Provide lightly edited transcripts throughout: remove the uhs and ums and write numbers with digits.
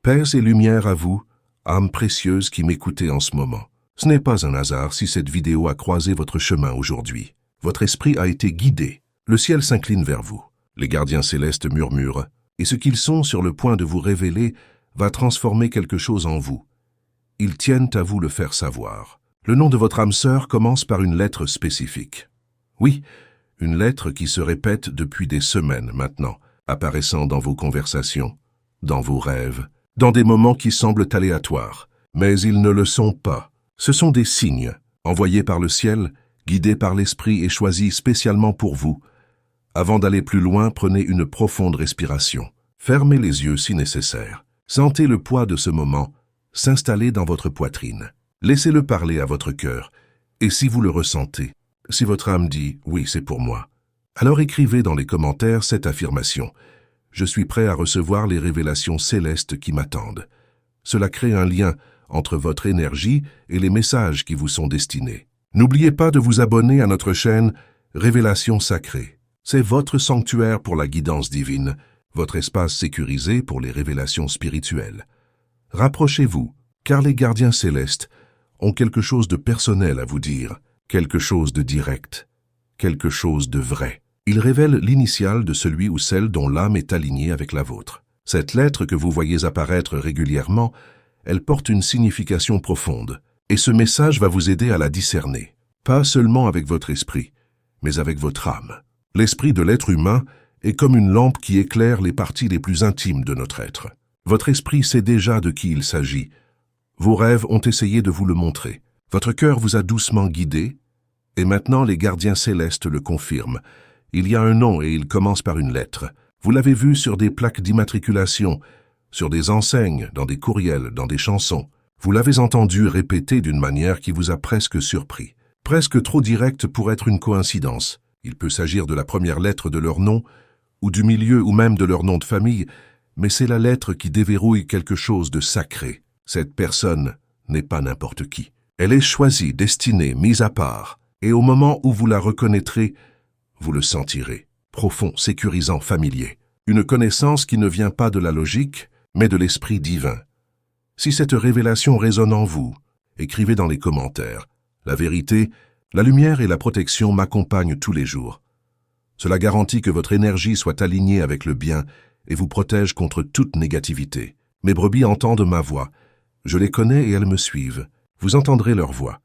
Paix et lumière à vous, âme précieuse qui m'écoutez en ce moment. Ce n'est pas un hasard si cette vidéo a croisé votre chemin aujourd'hui. Votre esprit a été guidé. Le ciel s'incline vers vous. Les gardiens célestes murmurent, et ce qu'ils sont sur le point de vous révéler va transformer quelque chose en vous. Ils tiennent à vous le faire savoir. Le nom de votre âme sœur commence par une lettre spécifique. Oui, une lettre qui se répète depuis des semaines maintenant, apparaissant dans vos conversations, dans vos rêves, dans des moments qui semblent aléatoires. Mais ils ne le sont pas. Ce sont des signes, envoyés par le ciel, guidés par l'esprit et choisis spécialement pour vous. Avant d'aller plus loin, prenez une profonde respiration. Fermez les yeux si nécessaire. Sentez le poids de ce moment s'installer dans votre poitrine. Laissez-le parler à votre cœur. Et si vous le ressentez, si votre âme dit « oui, c'est pour moi », alors écrivez dans les commentaires cette affirmation. Je suis prêt à recevoir les révélations célestes qui m'attendent. Cela crée un lien entre votre énergie et les messages qui vous sont destinés. N'oubliez pas de vous abonner à notre chaîne Révélations Sacrées. C'est votre sanctuaire pour la guidance divine, votre espace sécurisé pour les révélations spirituelles. Rapprochez-vous, car les gardiens célestes ont quelque chose de personnel à vous dire, quelque chose de direct, quelque chose de vrai. Ils révèlent l'initiale de celui ou celle dont l'âme est alignée avec la vôtre. Cette lettre que vous voyez apparaître régulièrement, elle porte une signification profonde, et ce message va vous aider à la discerner, pas seulement avec votre esprit, mais avec votre âme. L'esprit de l'être humain est comme une lampe qui éclaire les parties les plus intimes de notre être. Votre esprit sait déjà de qui il s'agit. Vos rêves ont essayé de vous le montrer. Votre cœur vous a doucement guidé, et maintenant les gardiens célestes le confirment. Il y a un nom et il commence par une lettre. Vous l'avez vu sur des plaques d'immatriculation, sur des enseignes, dans des courriels, dans des chansons. Vous l'avez entendu répéter d'une manière qui vous a presque surpris. Presque trop directe pour être une coïncidence. Il peut s'agir de la première lettre de leur nom, ou du milieu ou même de leur nom de famille, mais c'est la lettre qui déverrouille quelque chose de sacré. Cette personne n'est pas n'importe qui. Elle est choisie, destinée, mise à part, et au moment où vous la reconnaîtrez, vous le sentirez, profond, sécurisant, familier. Une connaissance qui ne vient pas de la logique, mais de l'esprit divin. Si cette révélation résonne en vous, écrivez dans les commentaires. La vérité, la lumière et la protection m'accompagnent tous les jours. Cela garantit que votre énergie soit alignée avec le bien et vous protège contre toute négativité. Mes brebis entendent ma voix. Je les connais et elles me suivent. Vous entendrez leur voix.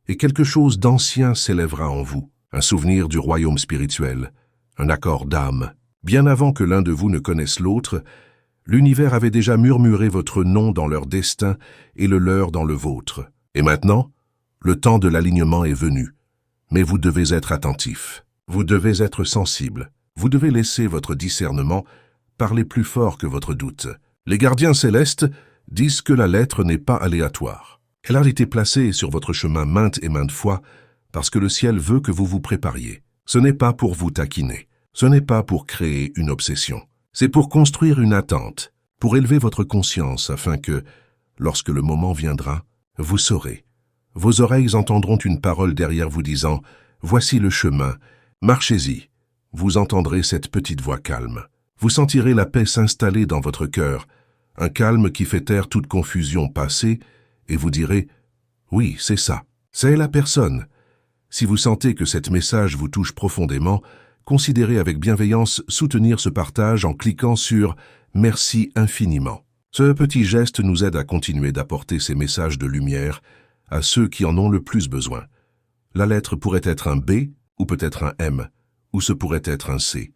Et quelque chose d'ancien s'élèvera en vous. Un souvenir du royaume spirituel. Un accord d'âme. Bien avant que l'un de vous ne connaisse l'autre, l'univers avait déjà murmuré votre nom dans leur destin et le leur dans le vôtre. Et maintenant, le temps de l'alignement est venu. Mais vous devez être attentif. Vous devez être sensible. Vous devez laisser votre discernement parler plus fort que votre doute. Les gardiens célestes disent que la lettre n'est pas aléatoire. Elle a été placée sur votre chemin maintes et maintes fois parce que le ciel veut que vous vous prépariez. Ce n'est pas pour vous taquiner. Ce n'est pas pour créer une obsession. C'est pour construire une attente, pour élever votre conscience afin que, lorsque le moment viendra, vous saurez. Vos oreilles entendront une parole derrière vous disant « Voici le chemin, marchez-y ». Vous entendrez cette petite voix calme. Vous sentirez la paix s'installer dans votre cœur, un calme qui fait taire toute confusion passée, et vous direz « Oui, c'est ça, c'est la personne ». Si vous sentez que cet message vous touche profondément, considérez avec bienveillance soutenir ce partage en cliquant sur « Merci infiniment ». Ce petit geste nous aide à continuer d'apporter ces messages de lumière à ceux qui en ont le plus besoin. La lettre pourrait être un B ou peut-être un M, ou ce pourrait être un C.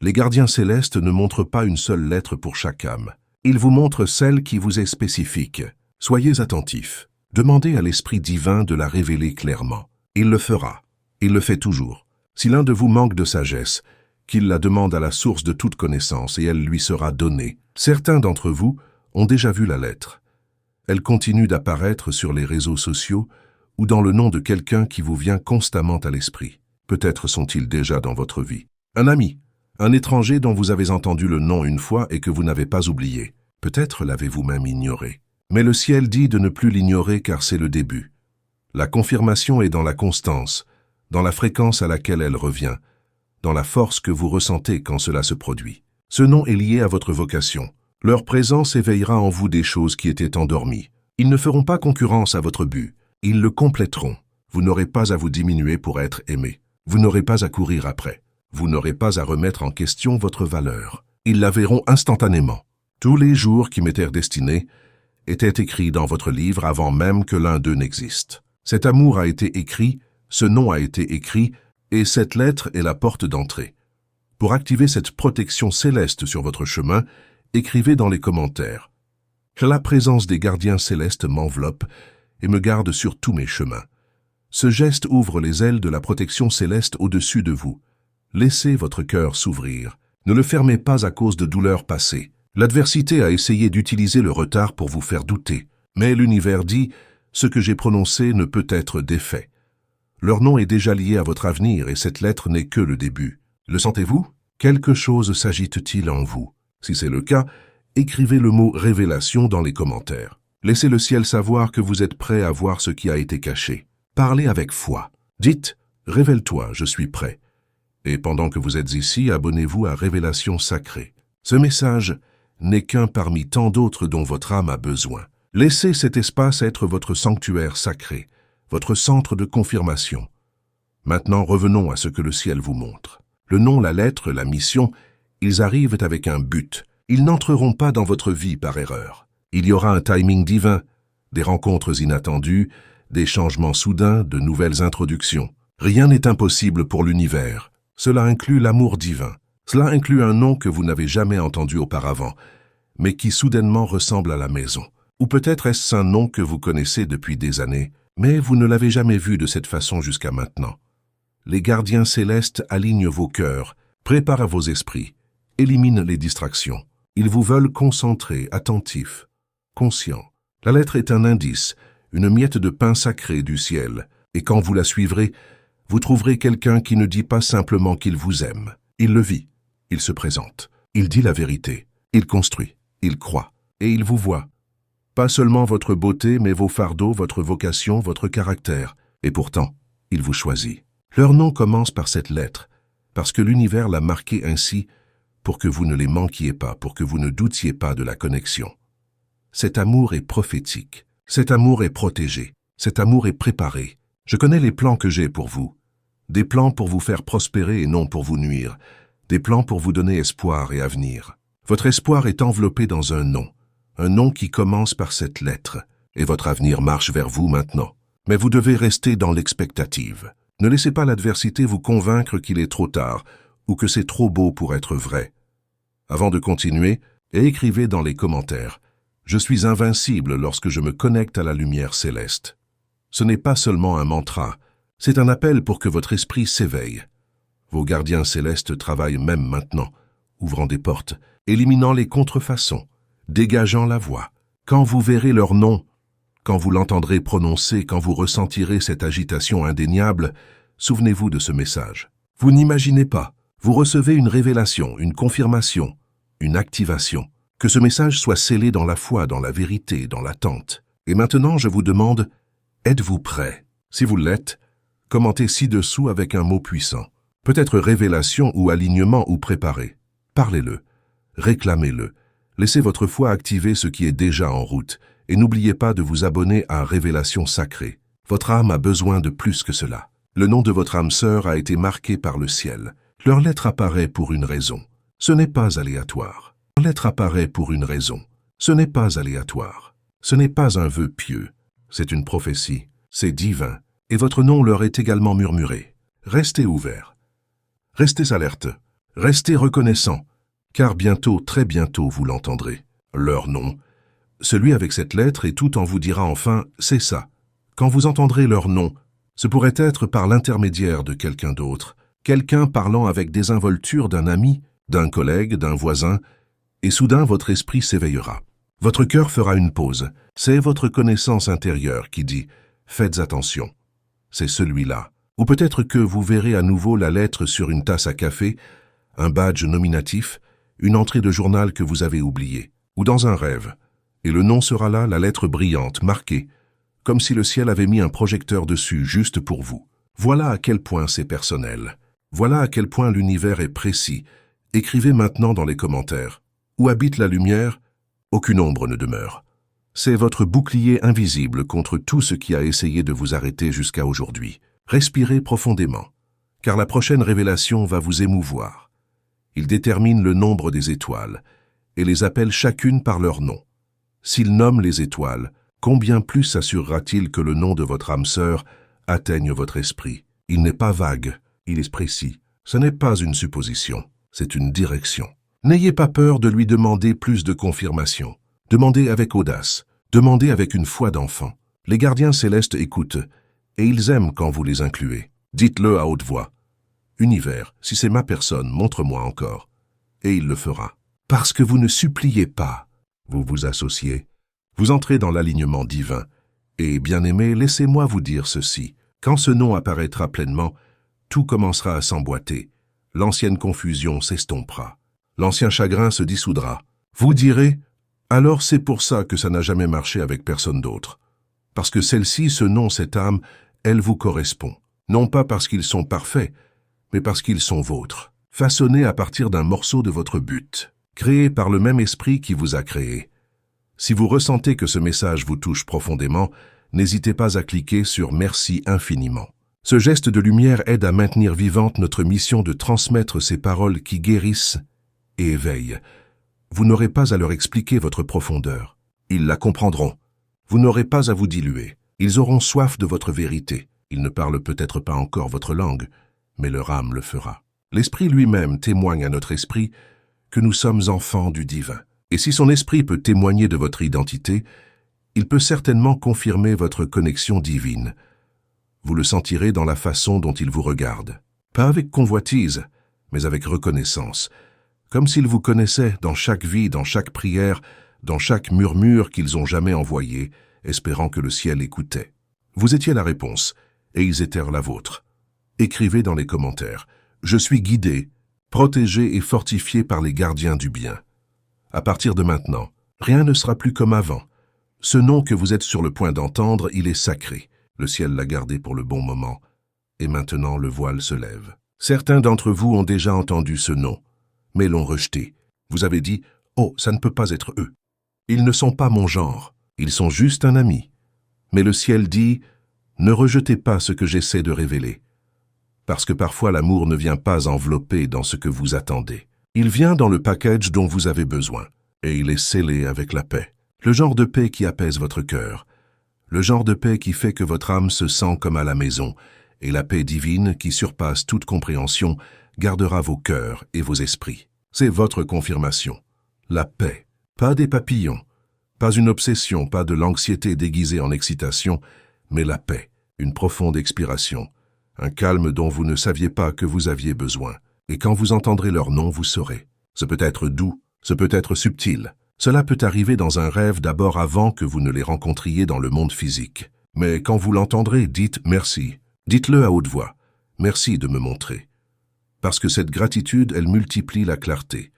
Les gardiens célestes ne montrent pas une seule lettre pour chaque âme. Ils vous montrent celle qui vous est spécifique. Soyez attentifs. Demandez à l'Esprit divin de la révéler clairement. Il le fera. Il le fait toujours. Si l'un de vous manque de sagesse, qu'il la demande à la source de toute connaissance et elle lui sera donnée. Certains d'entre vous ont déjà vu la lettre. Elle continue d'apparaître sur les réseaux sociaux ou dans le nom de quelqu'un qui vous vient constamment à l'esprit. Peut-être sont-ils déjà dans votre vie. Un ami, un étranger dont vous avez entendu le nom une fois et que vous n'avez pas oublié. Peut-être l'avez-vous même ignoré. Mais le ciel dit de ne plus l'ignorer car c'est le début. La confirmation est dans la constance, dans la fréquence à laquelle elle revient, dans la force que vous ressentez quand cela se produit. Ce nom est lié à votre vocation, Leur présence éveillera en vous des choses qui étaient endormies. Ils ne feront pas concurrence à votre but. Ils le compléteront. Vous n'aurez pas à vous diminuer pour être aimé. Vous n'aurez pas à courir après. Vous n'aurez pas à remettre en question votre valeur. Ils la verront instantanément. Tous les jours qui m'étaient destinés étaient écrits dans votre livre avant même que l'un d'eux n'existe. Cet amour a été écrit, ce nom a été écrit, et cette lettre est la porte d'entrée. Pour activer cette protection céleste sur votre chemin, écrivez dans les commentaires « Que la présence des gardiens célestes m'enveloppe et me garde sur tous mes chemins. » Ce geste ouvre les ailes de la protection céleste au-dessus de vous. Laissez votre cœur s'ouvrir. Ne le fermez pas à cause de douleurs passées. L'adversité a essayé d'utiliser le retard pour vous faire douter. Mais l'univers dit « Ce que j'ai prononcé ne peut être défait. » Leur nom est déjà lié à votre avenir et cette lettre n'est que le début. Le sentez-vous? Quelque chose s'agite-t-il en vous? Si c'est le cas, écrivez le mot « révélation » dans les commentaires. Laissez le ciel savoir que vous êtes prêt à voir ce qui a été caché. Parlez avec foi. Dites « Révèle-toi, je suis prêt ». Et pendant que vous êtes ici, abonnez-vous à Révélation Sacrée. Ce message n'est qu'un parmi tant d'autres dont votre âme a besoin. Laissez cet espace être votre sanctuaire sacré, votre centre de confirmation. Maintenant, revenons à ce que le ciel vous montre. Le nom, la lettre, la mission, ils arrivent avec un but. Ils n'entreront pas dans votre vie par erreur. Il y aura un timing divin, des rencontres inattendues, des changements soudains, de nouvelles introductions. Rien n'est impossible pour l'univers. Cela inclut l'amour divin. Cela inclut un nom que vous n'avez jamais entendu auparavant, mais qui soudainement ressemble à la maison. Ou peut-être est-ce un nom que vous connaissez depuis des années, mais vous ne l'avez jamais vu de cette façon jusqu'à maintenant. Les gardiens célestes alignent vos cœurs, préparent vos esprits, éliminent les distractions. Ils vous veulent concentrés, attentifs, conscients. La lettre est un indice, une miette de pain sacré du ciel, et quand vous la suivrez, vous trouverez quelqu'un qui ne dit pas simplement qu'il vous aime. Il le vit, il se présente, il dit la vérité, il construit, il croit, et il vous voit. Pas seulement votre beauté, mais vos fardeaux, votre vocation, votre caractère. Et pourtant, il vous choisit. Leur nom commence par cette lettre, parce que l'univers l'a marqué ainsi pour que vous ne les manquiez pas, pour que vous ne doutiez pas de la connexion. Cet amour est prophétique, cet amour est protégé, cet amour est préparé. Je connais les plans que j'ai pour vous. Des plans pour vous faire prospérer et non pour vous nuire. Des plans pour vous donner espoir et avenir. Votre espoir est enveloppé dans un nom qui commence par cette lettre. Et votre avenir marche vers vous maintenant. Mais vous devez rester dans l'expectative. Ne laissez pas l'adversité vous convaincre qu'il est trop tard ou que c'est trop beau pour être vrai. Avant de continuer, écrivez dans les commentaires « Je suis invincible lorsque je me connecte à la lumière céleste ». Ce n'est pas seulement un mantra, c'est un appel pour que votre esprit s'éveille. Vos gardiens célestes travaillent même maintenant, ouvrant des portes, éliminant les contrefaçons, dégageant la voie. Quand vous verrez leur nom, quand vous l'entendrez prononcer, quand vous ressentirez cette agitation indéniable, souvenez-vous de ce message. Vous n'imaginez pas, vous recevez une révélation, une confirmation, une activation. Que ce message soit scellé dans la foi, dans la vérité, dans l'attente. Et maintenant, je vous demande, êtes-vous prêt? Si vous l'êtes, commentez ci-dessous avec un mot puissant. Peut-être révélation ou alignement ou préparé. Parlez-le, réclamez-le. Laissez votre foi activer ce qui est déjà en route et n'oubliez pas de vous abonner à Révélation Sacrée. Votre âme a besoin de plus que cela. Le nom de votre âme sœur a été marqué par le ciel. Leur lettre apparaît pour une raison. Ce n'est pas aléatoire. Leur lettre apparaît pour une raison. Ce n'est pas aléatoire. Ce n'est pas un vœu pieux. C'est une prophétie. C'est divin. Et votre nom leur est également murmuré. Restez ouverts. Restez alertes. Restez reconnaissants. Car bientôt, très bientôt, vous l'entendrez. Leur nom. Celui avec cette lettre et tout en vous dira enfin « c'est ça ». Quand vous entendrez leur nom, ce pourrait être par l'intermédiaire de quelqu'un d'autre, quelqu'un parlant avec désinvolture d'un ami, d'un collègue, d'un voisin, et soudain votre esprit s'éveillera. Votre cœur fera une pause. C'est votre connaissance intérieure qui dit « faites attention ». C'est celui-là. Ou peut-être que vous verrez à nouveau la lettre sur une tasse à café, un badge nominatif, une entrée de journal que vous avez oubliée, ou dans un rêve. Et le nom sera là, la lettre brillante, marquée, comme si le ciel avait mis un projecteur dessus, juste pour vous. Voilà à quel point c'est personnel. Voilà à quel point l'univers est précis. Écrivez maintenant dans les commentaires. Où habite la lumière? Aucune ombre ne demeure. C'est votre bouclier invisible contre tout ce qui a essayé de vous arrêter jusqu'à aujourd'hui. Respirez profondément, car la prochaine révélation va vous émouvoir. Il détermine le nombre des étoiles et les appelle chacune par leur nom. S'il nomme les étoiles, combien plus s'assurera-t-il que le nom de votre âme sœur atteigne votre esprit? Il n'est pas vague, il est précis. Ce n'est pas une supposition, c'est une direction. N'ayez pas peur de lui demander plus de confirmation. Demandez avec audace, demandez avec une foi d'enfant. Les gardiens célestes écoutent, et ils aiment quand vous les incluez. Dites-le à haute voix. Univers, si c'est ma personne, montre-moi encore. Et il le fera. Parce que vous ne suppliez pas, vous vous associez. Vous entrez dans l'alignement divin. Et, bien-aimé, laissez-moi vous dire ceci. Quand ce nom apparaîtra pleinement, tout commencera à s'emboîter. L'ancienne confusion s'estompera. L'ancien chagrin se dissoudra. Vous direz, alors c'est pour ça que ça n'a jamais marché avec personne d'autre. Parce que celle-ci, ce nom, cette âme, elle vous correspond. Non pas parce qu'ils sont parfaits, mais parce qu'ils sont vôtres. Façonnés à partir d'un morceau de votre but. Créés par le même esprit qui vous a créé. Si vous ressentez que ce message vous touche profondément, n'hésitez pas à cliquer sur « Merci infiniment ». Ce geste de lumière aide à maintenir vivante notre mission de transmettre ces paroles qui guérissent et éveillent. Vous n'aurez pas à leur expliquer votre profondeur. Ils la comprendront. Vous n'aurez pas à vous diluer. Ils auront soif de votre vérité. Ils ne parlent peut-être pas encore votre langue, mais leur âme le fera. L'Esprit lui-même témoigne à notre esprit que nous sommes enfants du divin. Et si son esprit peut témoigner de votre identité, il peut certainement confirmer votre connexion divine. Vous le sentirez dans la façon dont il vous regarde. Pas avec convoitise, mais avec reconnaissance. Comme s'ils vous connaissaient dans chaque vie, dans chaque prière, dans chaque murmure qu'ils ont jamais envoyé, espérant que le ciel écoutait. Vous étiez la réponse, et ils étaient la vôtre. Écrivez dans les commentaires. Je suis guidé, protégé et fortifié par les gardiens du bien. À partir de maintenant, rien ne sera plus comme avant. Ce nom que vous êtes sur le point d'entendre, il est sacré. Le ciel l'a gardé pour le bon moment, et maintenant le voile se lève. Certains d'entre vous ont déjà entendu ce nom, mais l'ont rejeté. Vous avez dit « Oh, ça ne peut pas être eux. Ils ne sont pas mon genre, ils sont juste un ami. » Mais le ciel dit « Ne rejetez pas ce que j'essaie de révéler. » Parce que parfois l'amour ne vient pas envelopper dans ce que vous attendez. Il vient dans le package dont vous avez besoin, et il est scellé avec la paix. Le genre de paix qui apaise votre cœur. Le genre de paix qui fait que votre âme se sent comme à la maison, et la paix divine qui surpasse toute compréhension gardera vos cœurs et vos esprits. C'est votre confirmation. La paix. Pas des papillons, pas une obsession, pas de l'anxiété déguisée en excitation, mais la paix, une profonde expiration, un calme dont vous ne saviez pas que vous aviez besoin. Et quand vous entendrez leur nom, vous saurez. Ce peut être doux, ce peut être subtil. Cela peut arriver dans un rêve d'abord avant que vous ne les rencontriez dans le monde physique. Mais quand vous l'entendrez, dites merci. Dites-le à haute voix. Merci de me montrer. Parce que cette gratitude, elle multiplie la clarté.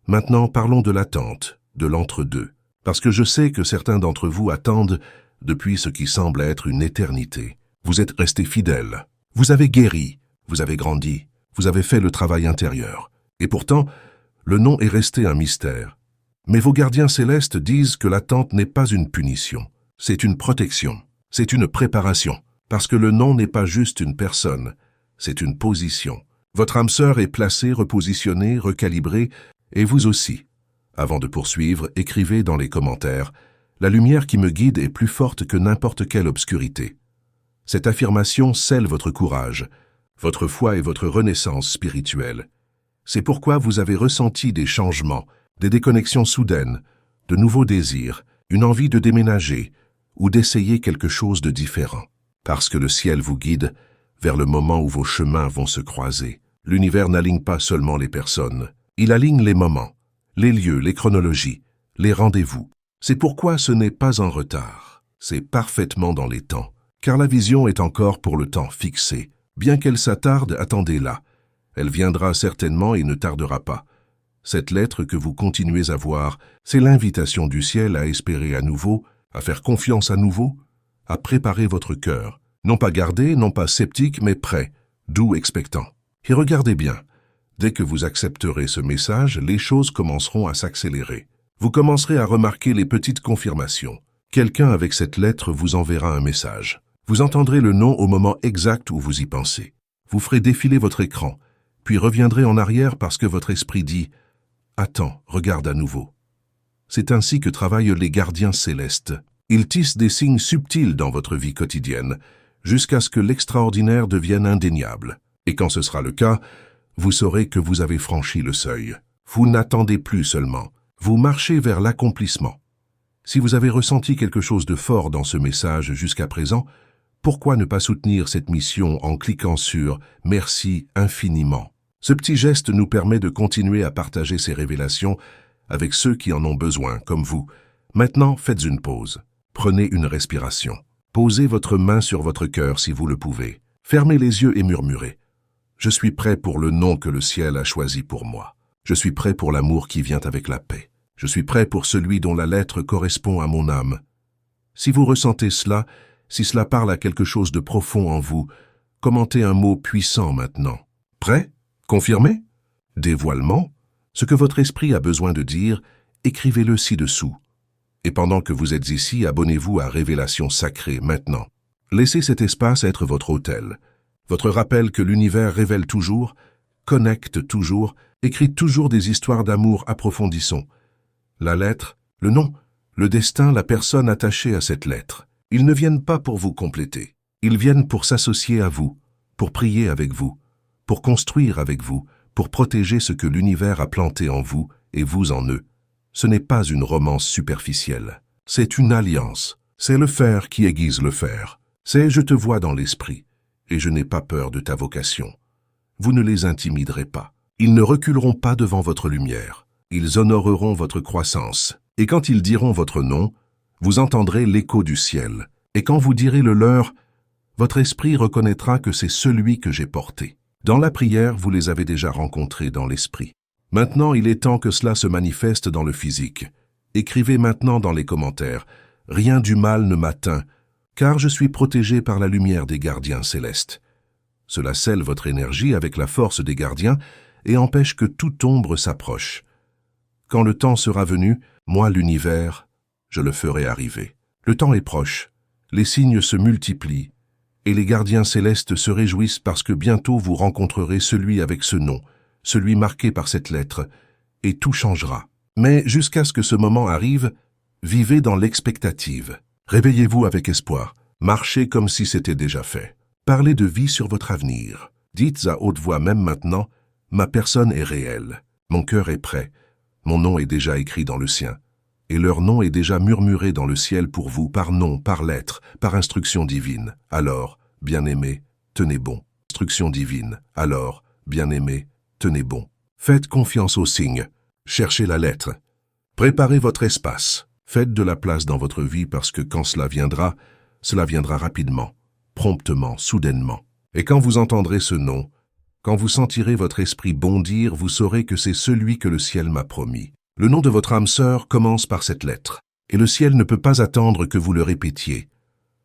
Maintenant, parlons de l'attente, de l'entre-deux. Parce que je sais que certains d'entre vous attendent depuis ce qui semble être une éternité. Vous êtes restés fidèles. Vous avez guéri, vous avez grandi, vous avez fait le travail intérieur. Et pourtant, le nom est resté un mystère. Mais vos gardiens célestes disent que l'attente n'est pas une punition, c'est une protection, c'est une préparation. Parce que le nom n'est pas juste une personne, c'est une position. Votre âme sœur est placée, repositionnée, recalibrée, et vous aussi. Avant de poursuivre, écrivez dans les commentaires « La lumière qui me guide est plus forte que n'importe quelle obscurité ». Cette affirmation scelle votre courage, votre foi et votre renaissance spirituelle. C'est pourquoi vous avez ressenti des changements, des déconnexions soudaines, de nouveaux désirs, une envie de déménager ou d'essayer quelque chose de différent. Parce que le ciel vous guide vers le moment où vos chemins vont se croiser. L'univers n'aligne pas seulement les personnes, il aligne les moments, les lieux, les chronologies, les rendez-vous. C'est pourquoi ce n'est pas en retard, c'est parfaitement dans les temps. Car la vision est encore pour le temps fixé. Bien qu'elle s'attarde, attendez-la. Elle viendra certainement et ne tardera pas. Cette lettre que vous continuez à voir, c'est l'invitation du ciel à espérer à nouveau, à faire confiance à nouveau, à préparer votre cœur. Non pas gardé, non pas sceptique, mais prêt, doux, expectant. Et regardez bien, dès que vous accepterez ce message, les choses commenceront à s'accélérer. Vous commencerez à remarquer les petites confirmations. Quelqu'un avec cette lettre vous enverra un message. Vous entendrez le nom au moment exact où vous y pensez. Vous ferez défiler votre écran, puis reviendrez en arrière parce que votre esprit dit « Attends, regarde à nouveau ». C'est ainsi que travaillent les gardiens célestes. Ils tissent des signes subtils dans votre vie quotidienne, jusqu'à ce que l'extraordinaire devienne indéniable. Et quand ce sera le cas, vous saurez que vous avez franchi le seuil. Vous n'attendez plus seulement, vous marchez vers l'accomplissement. Si vous avez ressenti quelque chose de fort dans ce message jusqu'à présent, pourquoi ne pas soutenir cette mission en cliquant sur « Merci infiniment ». Ce petit geste nous permet de continuer à partager ces révélations avec ceux qui en ont besoin, comme vous. Maintenant, faites une pause. Prenez une respiration. Posez votre main sur votre cœur si vous le pouvez. Fermez les yeux et murmurez. Je suis prêt pour le nom que le ciel a choisi pour moi. Je suis prêt pour l'amour qui vient avec la paix. Je suis prêt pour celui dont la lettre correspond à mon âme. Si vous ressentez cela, si cela parle à quelque chose de profond en vous, commentez un mot puissant maintenant. Prêt? Confirmé? Dévoilement? Ce que votre esprit a besoin de dire, écrivez-le ci-dessous. Et pendant que vous êtes ici, abonnez-vous à Révélation Sacrée maintenant. Laissez cet espace être votre hôtel. Votre rappel que l'univers révèle toujours, connecte toujours, écrit toujours des histoires d'amour approfondissons. La lettre, le nom, le destin, la personne attachée à cette lettre. Ils ne viennent pas pour vous compléter. Ils viennent pour s'associer à vous, pour prier avec vous, pour construire avec vous, pour protéger ce que l'univers a planté en vous et vous en eux. Ce n'est pas une romance superficielle. C'est une alliance. C'est le fer qui aiguise le fer. C'est « je te vois dans l'esprit, et je n'ai pas peur de ta vocation ». Vous ne les intimiderez pas. Ils ne reculeront pas devant votre lumière. Ils honoreront votre croissance. Et quand ils diront votre nom, vous entendrez l'écho du ciel. Et quand vous direz le leur, votre esprit reconnaîtra que c'est celui que j'ai porté. Dans la prière, vous les avez déjà rencontrés dans l'esprit. Maintenant, il est temps que cela se manifeste dans le physique. Écrivez maintenant dans les commentaires « Rien du mal ne m'atteint, car je suis protégé par la lumière des gardiens célestes. » Cela scelle votre énergie avec la force des gardiens et empêche que toute ombre s'approche. Quand le temps sera venu, moi l'univers, je le ferai arriver. Le temps est proche, les signes se multiplient, et les gardiens célestes se réjouissent parce que bientôt vous rencontrerez celui avec ce nom, celui marqué par cette lettre, et tout changera. Mais jusqu'à ce que ce moment arrive, vivez dans l'expectative. Réveillez-vous avec espoir, marchez comme si c'était déjà fait. Parlez de vie sur votre avenir. Dites à haute voix même maintenant, ma personne est réelle, mon cœur est prêt, mon nom est déjà écrit dans le sien, et leur nom est déjà murmuré dans le ciel pour vous par nom, par lettre, par instruction divine. Alors, bien-aimés, tenez bon. Instruction divine. Alors, bien-aimés, tenez bon. Faites confiance aux signes. Cherchez la lettre. Préparez votre espace. Faites de la place dans votre vie parce que quand cela viendra rapidement, promptement, soudainement. Et quand vous entendrez ce nom, quand vous sentirez votre esprit bondir, vous saurez que c'est celui que le ciel m'a promis. Le nom de votre âme sœur commence par cette lettre, et le ciel ne peut pas attendre que vous le répétiez.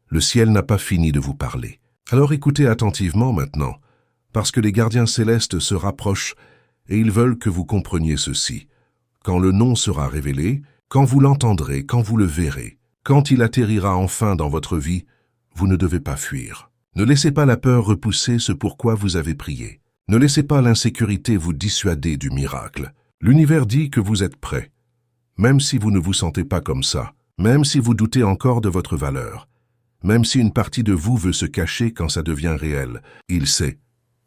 Le ciel n'a pas fini de vous parler. Alors écoutez attentivement maintenant, parce que les gardiens célestes se rapprochent et ils veulent que vous compreniez ceci. Quand le nom sera révélé, quand vous l'entendrez, quand vous le verrez, quand il atterrira enfin dans votre vie, vous ne devez pas fuir. Ne laissez pas la peur repousser ce pourquoi vous avez prié. Ne laissez pas l'insécurité vous dissuader du miracle. L'univers dit que vous êtes prêt. Même si vous ne vous sentez pas comme ça, même si vous doutez encore de votre valeur, même si une partie de vous veut se cacher quand ça devient réel, il sait,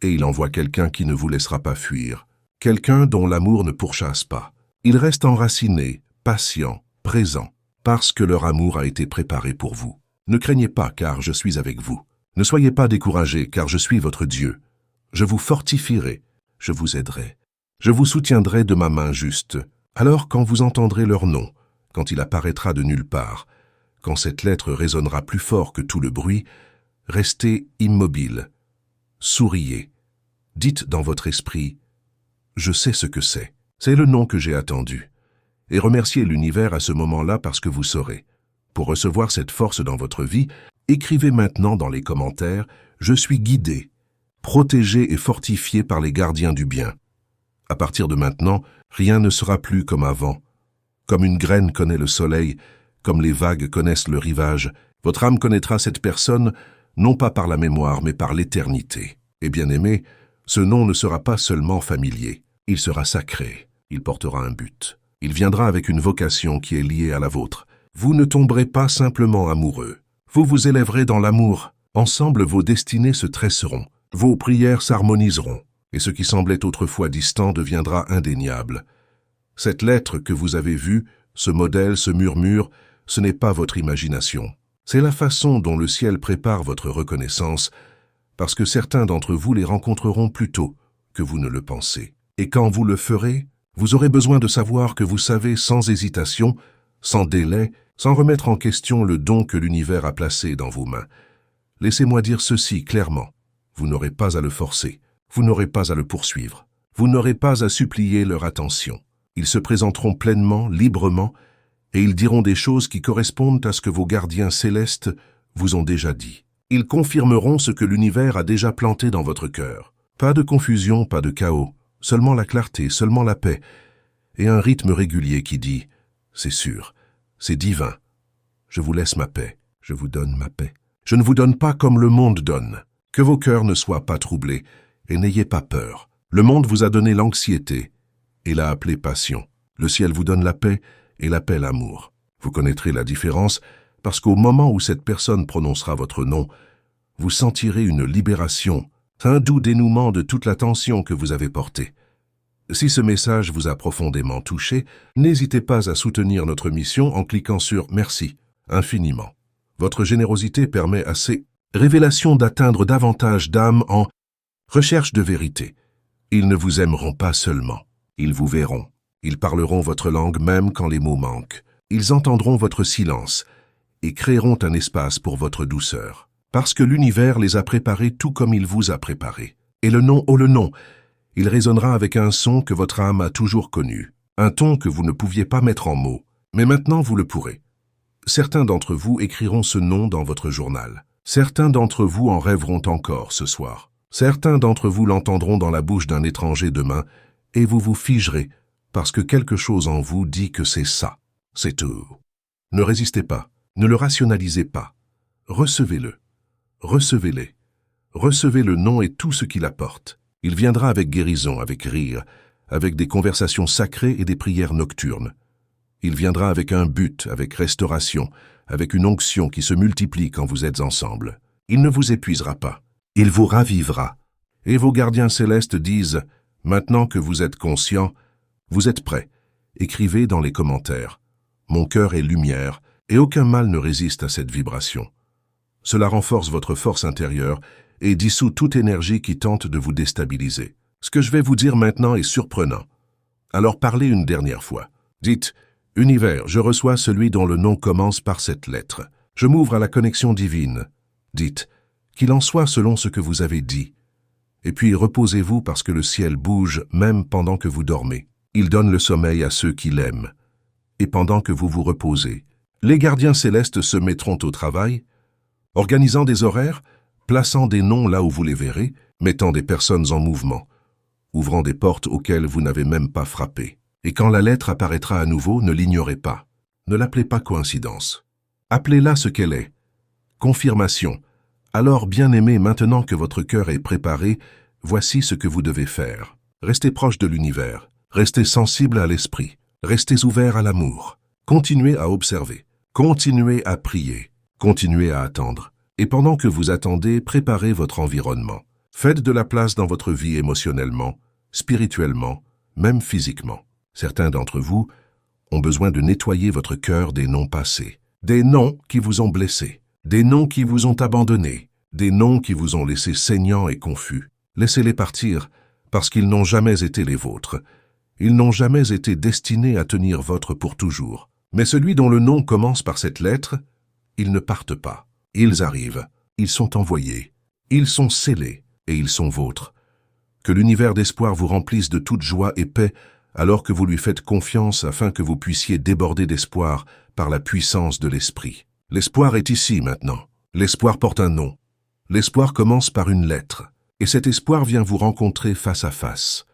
et il envoie quelqu'un qui ne vous laissera pas fuir. Quelqu'un dont l'amour ne pourchasse pas. Il reste enraciné, patient, présent, parce que leur amour a été préparé pour vous. Ne craignez pas, car je suis avec vous. Ne soyez pas découragés, car je suis votre Dieu. Je vous fortifierai, je vous aiderai. Je vous soutiendrai de ma main juste. Alors quand vous entendrez leur nom, quand il apparaîtra de nulle part, quand cette lettre résonnera plus fort que tout le bruit, restez immobile. Souriez. Dites dans votre esprit, « Je sais ce que c'est. C'est le nom que j'ai attendu. » Et remerciez l'univers à ce moment-là parce que vous saurez. Pour recevoir cette force dans votre vie, écrivez maintenant dans les commentaires « Je suis guidé, protégé et fortifié par les gardiens du bien. » À partir de maintenant, rien ne sera plus comme avant. Comme une graine connaît le soleil, comme les vagues connaissent le rivage, votre âme connaîtra cette personne, non pas par la mémoire, mais par l'éternité. Et bien aimé, ce nom ne sera pas seulement familier, il sera sacré, il portera un but. Il viendra avec une vocation qui est liée à la vôtre. Vous ne tomberez pas simplement amoureux. Vous vous élèverez dans l'amour. Ensemble, vos destinées se tresseront. Vos prières s'harmoniseront. Et ce qui semblait autrefois distant deviendra indéniable. Cette lettre que vous avez vue, ce modèle, ce murmure, ce n'est pas votre imagination. C'est la façon dont le ciel prépare votre reconnaissance, parce que certains d'entre vous les rencontreront plus tôt que vous ne le pensez. Et quand vous le ferez, vous aurez besoin de savoir que vous savez sans hésitation, sans délai, sans remettre en question le don que l'univers a placé dans vos mains. Laissez-moi dire ceci clairement. Vous n'aurez pas à le forcer. Vous n'aurez pas à le poursuivre. Vous n'aurez pas à supplier leur attention. Ils se présenteront pleinement, librement, et ils diront des choses qui correspondent à ce que vos gardiens célestes vous ont déjà dit. Ils confirmeront ce que l'univers a déjà planté dans votre cœur. Pas de confusion, pas de chaos, seulement la clarté, seulement la paix, et un rythme régulier qui dit « C'est sûr, c'est divin. Je vous laisse ma paix, je vous donne ma paix. Je ne vous donne pas comme le monde donne. Que vos cœurs ne soient pas troublés, et n'ayez pas peur. Le monde vous a donné l'anxiété, et l'a appelée passion. Le ciel vous donne la paix, et l'appelle l'amour. Vous connaîtrez la différence, parce qu'au moment où cette personne prononcera votre nom, vous sentirez une libération, un doux dénouement de toute la tension que vous avez portée. Si ce message vous a profondément touché, n'hésitez pas à soutenir notre mission en cliquant sur « Merci » infiniment. Votre générosité permet à ces révélations d'atteindre davantage d'âmes en recherche de vérité. Ils ne vous aimeront pas seulement, ils vous verront. Ils parleront votre langue même quand les mots manquent. Ils entendront votre silence et créeront un espace pour votre douceur. Parce que l'univers les a préparés tout comme il vous a préparés. Et le nom, oh le nom, il résonnera avec un son que votre âme a toujours connu. Un ton que vous ne pouviez pas mettre en mots. Mais maintenant vous le pourrez. Certains d'entre vous écriront ce nom dans votre journal. Certains d'entre vous en rêveront encore ce soir. Certains d'entre vous l'entendront dans la bouche d'un étranger demain, et vous vous figerez, parce que quelque chose en vous dit que c'est ça. C'est tout. Ne résistez pas, ne le rationalisez pas. Recevez-le. Recevez-les. Recevez le nom et tout ce qu'il apporte. Il viendra avec guérison, avec rire, avec des conversations sacrées et des prières nocturnes. Il viendra avec un but, avec restauration, avec une onction qui se multiplie quand vous êtes ensemble. Il ne vous épuisera pas. Il vous ravivera. Et vos gardiens célestes disent, maintenant que vous êtes conscients, vous êtes prêts. Écrivez dans les commentaires. Mon cœur est lumière, et aucun mal ne résiste à cette vibration. Cela renforce votre force intérieure et dissout toute énergie qui tente de vous déstabiliser. Ce que je vais vous dire maintenant est surprenant. Alors parlez une dernière fois. Dites, Univers, je reçois celui dont le nom commence par cette lettre. Je m'ouvre à la connexion divine. Dites, qu'il en soit selon ce que vous avez dit. Et puis reposez-vous parce que le ciel bouge même pendant que vous dormez. Il donne le sommeil à ceux qui l'aiment. Et pendant que vous vous reposez, les gardiens célestes se mettront au travail, organisant des horaires, plaçant des noms là où vous les verrez, mettant des personnes en mouvement, ouvrant des portes auxquelles vous n'avez même pas frappé. Et quand la lettre apparaîtra à nouveau, ne l'ignorez pas. Ne l'appelez pas coïncidence. Appelez-la ce qu'elle est. Confirmation. Alors, bien-aimé, maintenant que votre cœur est préparé, voici ce que vous devez faire. Restez proche de l'univers. Restez sensible à l'esprit. Restez ouvert à l'amour. Continuez à observer. Continuez à prier. Continuez à attendre. Et pendant que vous attendez, préparez votre environnement. Faites de la place dans votre vie émotionnellement, spirituellement, même physiquement. Certains d'entre vous ont besoin de nettoyer votre cœur des noms passés, des noms qui vous ont blessé, des noms qui vous ont abandonné, des noms qui vous ont laissé saignants et confus. Laissez-les partir, parce qu'ils n'ont jamais été les vôtres. Ils n'ont jamais été destinés à tenir votre pour toujours. Mais celui dont le nom commence par cette lettre, ils ne partent pas. Ils arrivent, ils sont envoyés, ils sont scellés et ils sont vôtres. Que l'univers d'espoir vous remplisse de toute joie et paix alors que vous lui faites confiance afin que vous puissiez déborder d'espoir par la puissance de l'esprit. L'espoir est ici maintenant. L'espoir porte un nom. L'espoir commence par une lettre. Et cet espoir vient vous rencontrer face à face.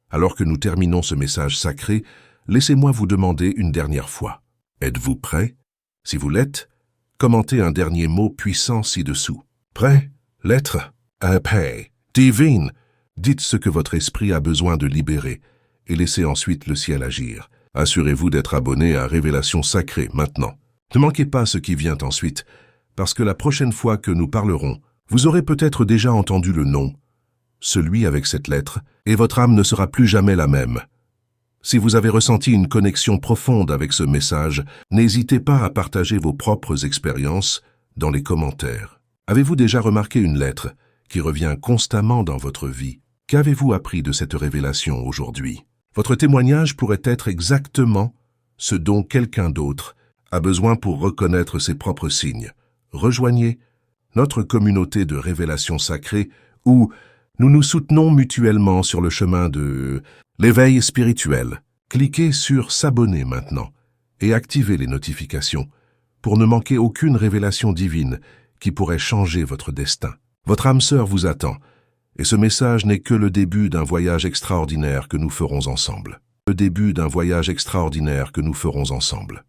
Alors que nous terminons ce message sacré, laissez-moi vous demander une dernière fois. Êtes-vous prêt? Si vous l'êtes, commentez un dernier mot puissant ci-dessous. Prêt? Lettre? Paix. Divine. Dites ce que votre esprit a besoin de libérer et laissez ensuite le ciel agir. Assurez-vous d'être abonné à Révélation Sacrée maintenant. Ne manquez pas ce qui vient ensuite, parce que la prochaine fois que nous parlerons, vous aurez peut-être déjà entendu le nom, celui avec cette lettre, et votre âme ne sera plus jamais la même. Si vous avez ressenti une connexion profonde avec ce message, n'hésitez pas à partager vos propres expériences dans les commentaires. Avez-vous déjà remarqué une lettre qui revient constamment dans votre vie? Qu'avez-vous appris de cette révélation aujourd'hui? Votre témoignage pourrait être exactement ce dont quelqu'un d'autre a besoin pour reconnaître ses propres signes. Rejoignez notre communauté de révélation sacrée où nous nous soutenons mutuellement sur le chemin de l'éveil spirituel. Cliquez sur s'abonner maintenant et activez les notifications pour ne manquer aucune révélation divine qui pourrait changer votre destin. Votre âme sœur vous attend et ce message n'est que le début d'un voyage extraordinaire que nous ferons ensemble. Le début d'un voyage extraordinaire que nous ferons ensemble.